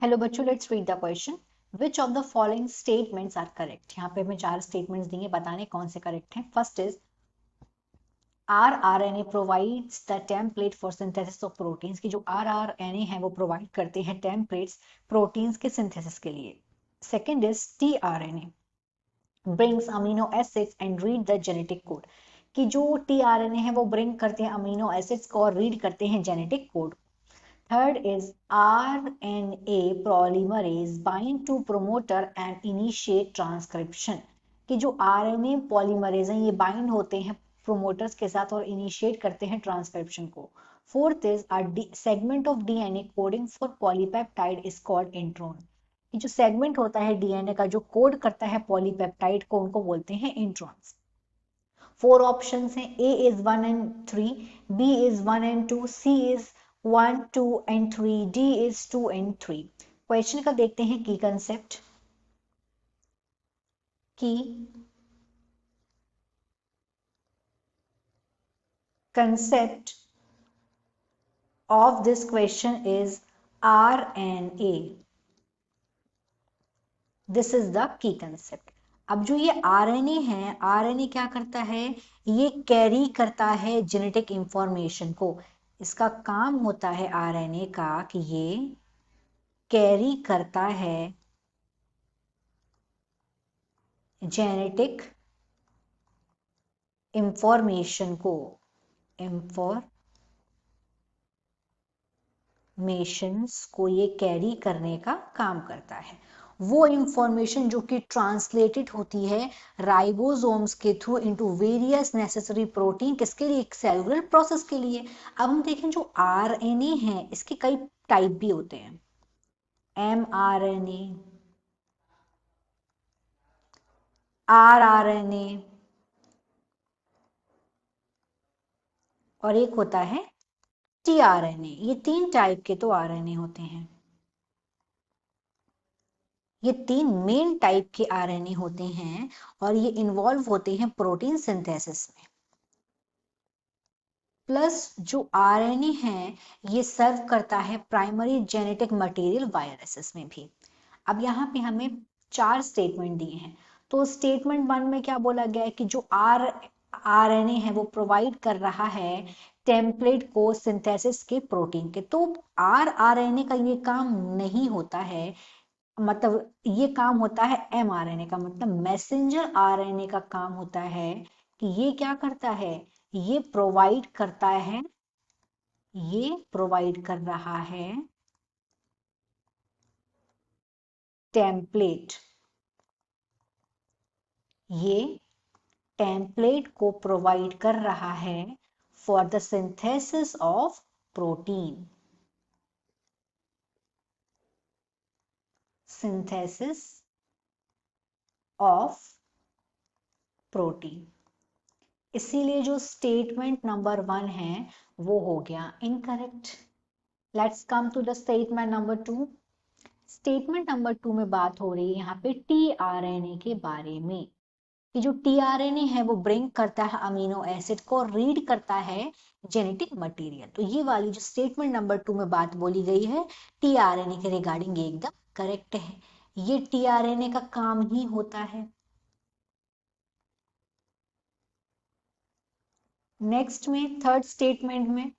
Hello बच्चों, let's read the question. Which of the following statements are correct. यहाँ पे हमें 4 स्टेटमेंट्स दिए, बताने कौन से करेक्ट हैं. First is rRNA provides the template for synthesis of proteins. की जो rRNA है वो प्रोवाइड करते हैं टेम्पलेट्स प्रोटीन्स के सिंथेसिस के लिए. Second is tRNA brings amino acids and read the genetic code. कि जो tRNA है वो ब्रिंग करते हैं अमीनो एसिड्स को और रीड करते हैं genetic code. Third is RNA polymerase bind to promoter and initiate transcription. कि जो RNA polymerase हैं ये bind होते हैं promoters के साथ और initiate करते हैं transcription को. Fourth is a segment of DNA coding for polypeptide is called intron. ये जो segment होता है DNA का जो code करता है polypeptide को उनको बोलते हैं introns. 4 options हैं. A is 1 and 3, B is 1 and 2, C is 1, 2 and 3, D is 2 and 3. Question का देखते हैं की कंसेप्ट. की concept of this question is RNA. This is the key concept. अब जो ये RNA है, RNA क्या करता है, ये कैरी करता है जेनेटिक इंफॉर्मेशन को. इसका काम होता है RNA का कि ये कैरी करता है जेनेटिक इंफॉर्मेशन को. इंफॉर्मेशंस को ये कैरी करने का काम करता है. वो इंफॉर्मेशन जो कि ट्रांसलेटेड होती है राइबोसोम्स के through into various necessary protein, किसके लिए, सेलुलर प्रोसेस के लिए. अब हम देखें जो आरएनए है इसके कई टाइप भी होते हैं. mRNA, rRNA और एक होता है tRNA. ये 3 टाइप के तो आरएनए होते हैं. ये 3 मेन टाइप के आरएनए होते हैं और ये इन्वॉल्व होते हैं प्रोटीन सिंथेसिस में. प्लस जो आरएनए है ये सर्व करता है प्राइमरी जेनेटिक मटेरियल वायरसेस में भी. अब यहाँ पे हमें 4 स्टेटमेंट दिए हैं. तो स्टेटमेंट 1 में क्या बोला गया है कि जो आरएनए है वो प्रोवाइड कर रहा है टेम्पलेट को सिंथेसिस के प्रोटीन के. तो आरएनए का ये काम नहीं होता है, मतलब ये काम होता है mRNA का, मतलब मैसेंजर आरएनए का काम होता है कि ये क्या करता है, ये प्रोवाइड करता है, ये प्रोवाइड कर रहा है टेम्पलेट. ये टेम्पलेट को प्रोवाइड कर रहा है for the synthesis of protein. Synthesis of protein. इसीलिए जो स्टेटमेंट नंबर 1 है वो हो गया incorrect. Let's come to the statement number 2. Statement number 2 में बात हो रही है यहाँ पे tRNA के बारे में. कि जो tRNA है वो ब्रिंग करता है अमीनो एसिड को, रीड करता है जेनेटिक मटेरियल. तो ये वाली जो स्टेटमेंट नंबर 2 में बात बोली गई है tRNA के रिगार्डिंग ये एकदम करेक्ट है. ये tRNA का काम ही होता है. नेक्स्ट में थर्ड स्टेटमेंट में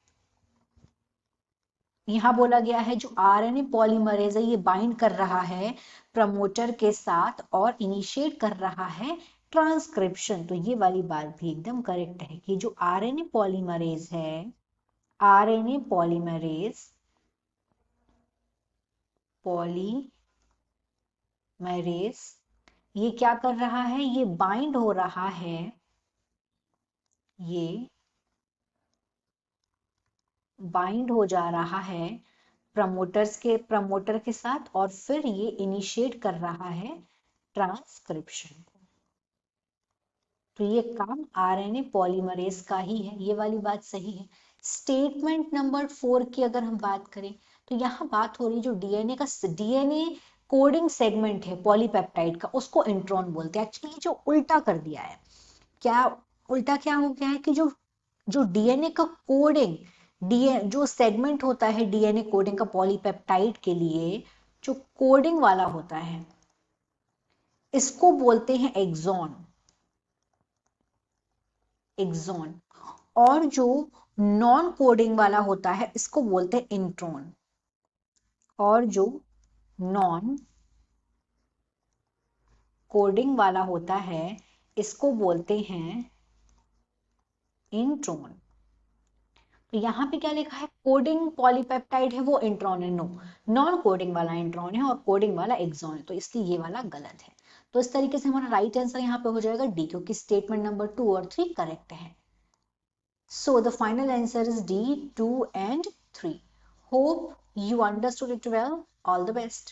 यहां बोला गया है जो आरएनए पॉलीमरेज है ये बाइंड कर रहा है प्रमोटर के साथ और इनिशिएट कर रहा है ट्रांसक्रिप्शन. तो ये वाली बात भी एकदम करेक्ट है कि जो आरएनए पॉलीमरेज है, आरएनए पॉलीमरेज ये क्या कर रहा है, ये बाइंड हो रहा है, ये बाइंड हो जा रहा है प्रमोटर के साथ और फिर ये इनिशिएट कर रहा है ट्रांसक्रिप्शन को. तो ये काम आरएनए पॉलीमरेज का ही है. ये वाली बात सही है. स्टेटमेंट नंबर 4 की अगर हम बात करें तो यहाँ बात हो रही है जो डीएनए कोडिंग सेगमेंट है पॉलीपेप्टाइड का, उसको इंट्रॉन बोलते हैं. एक्चुअली जो उल्टा कर दिया है, क्या उल्टा क्या हो गया है कि जो जो डीएनए का कोडिंग, डीएनए जो सेगमेंट होता है डीएनए कोडिंग का पॉलीपेप्टाइड के लिए, जो कोडिंग वाला होता है इसको बोलते हैं एक्सॉन, एक्सॉन। और जो नॉन कोडिंग वाला होता है इसको बोलते हैं इंट्रॉन। और जो नॉन कोडिंग वाला होता है इसको बोलते हैं इंट्रॉन। तो यहाँ पे क्या लिखा है, कोडिंग पॉलीपेप्टाइड है वो इंट्रॉन है, नो, नॉन कोडिंग वाला इंट्रॉन है और कोडिंग वाला एक्सॉन है, तो इसलिए ये वाला गलत है। तो इस तरीके से हमारा राइट आंसर यहाँ पे हो जाएगा डी, क्योंकि स्टेटमेंट नंबर 2 और 3 करेक्ट है। So the final answer is D, 2 and 3. Hope you understood it well. All the best.